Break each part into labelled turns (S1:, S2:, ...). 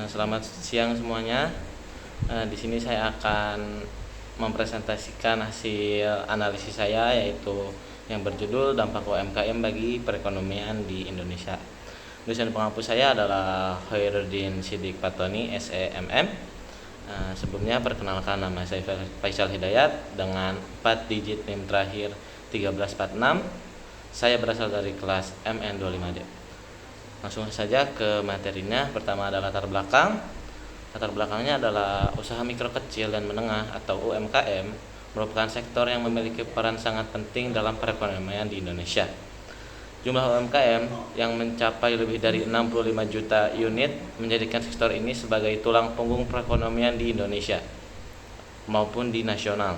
S1: Selamat siang semuanya. Di sini saya akan mempresentasikan hasil analisis saya, yaitu yang berjudul dampak UMKM bagi perekonomian di Indonesia. Dosen penghapus saya adalah Khairuddin Siddiq Patoni, SEMM. Sebelumnya perkenalkan, nama saya Faisal Hidayat dengan 4 digit NIM terakhir 1346. Saya berasal dari kelas MN25D. Langsung saja ke materinya. Pertama adalah latar belakang. Latar belakangnya adalah usaha mikro kecil dan menengah atau UMKM merupakan sektor yang memiliki peran sangat penting dalam perekonomian di Indonesia. Jumlah UMKM yang mencapai lebih dari 65 juta unit menjadikan sektor ini sebagai tulang punggung perekonomian di Indonesia maupun di nasional.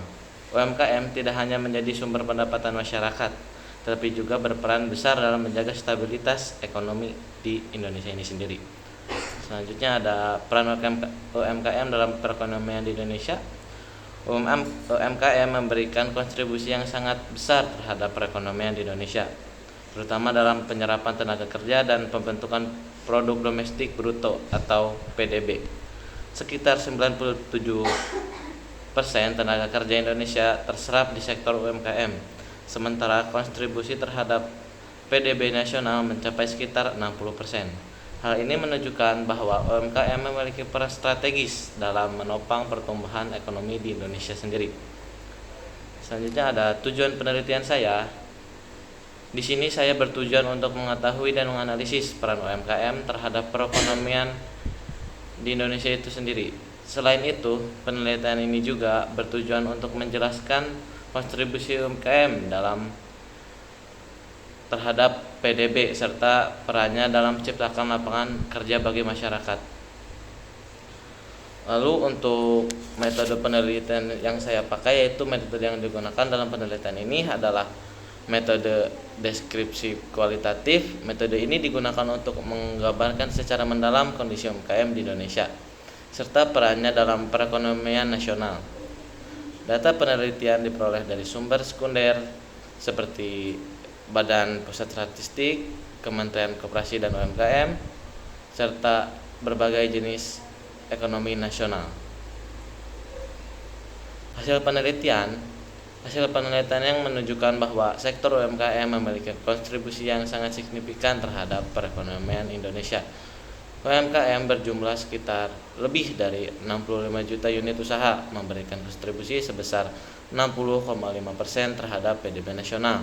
S1: UMKM tidak hanya menjadi sumber pendapatan masyarakat, tetapi juga berperan besar dalam menjaga stabilitas ekonomi di Indonesia ini sendiri. Selanjutnya ada peran UMKM dalam perekonomian di Indonesia. UMKM memberikan kontribusi yang sangat besar terhadap perekonomian di Indonesia, terutama dalam penyerapan tenaga kerja dan pembentukan produk domestik bruto atau PDB. Sekitar 97% tenaga kerja Indonesia terserap di sektor UMKM, sementara kontribusi terhadap PDB nasional mencapai sekitar 60%. Hal ini menunjukkan bahwa UMKM memiliki peran strategis dalam menopang pertumbuhan ekonomi di Indonesia sendiri. Selanjutnya ada tujuan penelitian saya. Di sini saya bertujuan untuk mengetahui dan menganalisis peran UMKM terhadap perekonomian di Indonesia itu sendiri. Selain itu, penelitian ini juga bertujuan untuk menjelaskan kontribusi UMKM terhadap PDB serta perannya dalam menciptakan lapangan kerja bagi masyarakat. Lalu untuk metode penelitian yang saya pakai, yaitu metode yang digunakan dalam penelitian ini adalah metode deskripsi kualitatif. Metode ini digunakan untuk menggambarkan secara mendalam kondisi UMKM di Indonesia serta perannya dalam perekonomian nasional. Data penelitian diperoleh dari sumber sekunder seperti Badan Pusat Statistik, Kementerian Koperasi dan UMKM, serta berbagai jenis ekonomi nasional. Hasil penelitian yang menunjukkan bahwa sektor UMKM memiliki kontribusi yang sangat signifikan terhadap perekonomian Indonesia. UMKM berjumlah sekitar lebih dari 65 juta unit usaha, memberikan kontribusi sebesar 60,5% terhadap PDB nasional,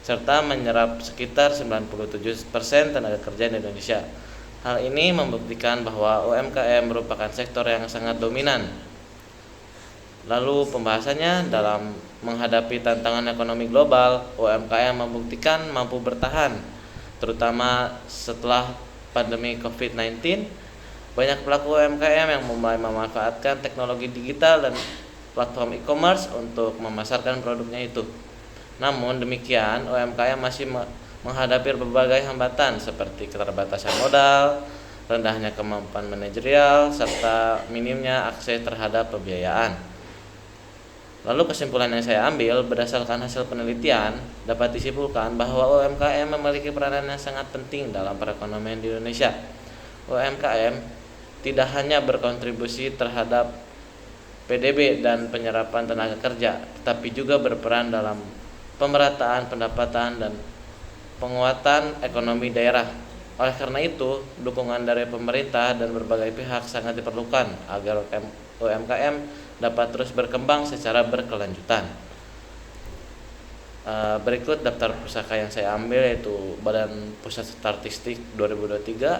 S1: serta menyerap sekitar 97% tenaga kerja di Indonesia. Hal ini membuktikan bahwa UMKM merupakan sektor yang sangat dominan. Lalu pembahasannya, dalam menghadapi tantangan ekonomi global, UMKM membuktikan mampu bertahan, terutama setelah pandemi COVID-19. Banyak pelaku UMKM yang mulai memanfaatkan teknologi digital dan platform e-commerce untuk memasarkan produknya itu. Namun demikian, UMKM masih menghadapi berbagai hambatan seperti keterbatasan modal, rendahnya kemampuan manajerial, serta minimnya akses terhadap pembiayaan. Lalu kesimpulan yang saya ambil berdasarkan hasil penelitian dapat disimpulkan bahwa UMKM memiliki peranan yang sangat penting dalam perekonomian di Indonesia. UMKM tidak hanya berkontribusi terhadap PDB dan penyerapan tenaga kerja, tetapi juga berperan dalam pemerataan pendapatan dan penguatan ekonomi daerah. Oleh karena itu, dukungan dari pemerintah dan berbagai pihak sangat diperlukan agar UMKM dapat terus berkembang secara berkelanjutan. Berikut daftar pusaka yang saya ambil, yaitu Badan Pusat Statistik 2023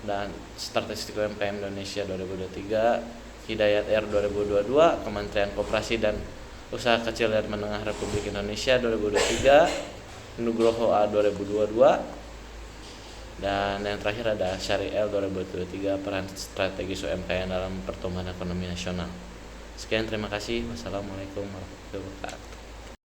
S1: dan Statistik UMKM Indonesia 2023, Hidayat R 2022, Kementerian Koperasi dan Usaha Kecil dan Menengah Republik Indonesia 2023, Nugroho A 2022, dan yang terakhir ada Syariel 2023, peran strategis UMKM dalam pertumbuhan ekonomi nasional. Sekian, terima kasih. Wassalamualaikum warahmatullahi wabarakatuh.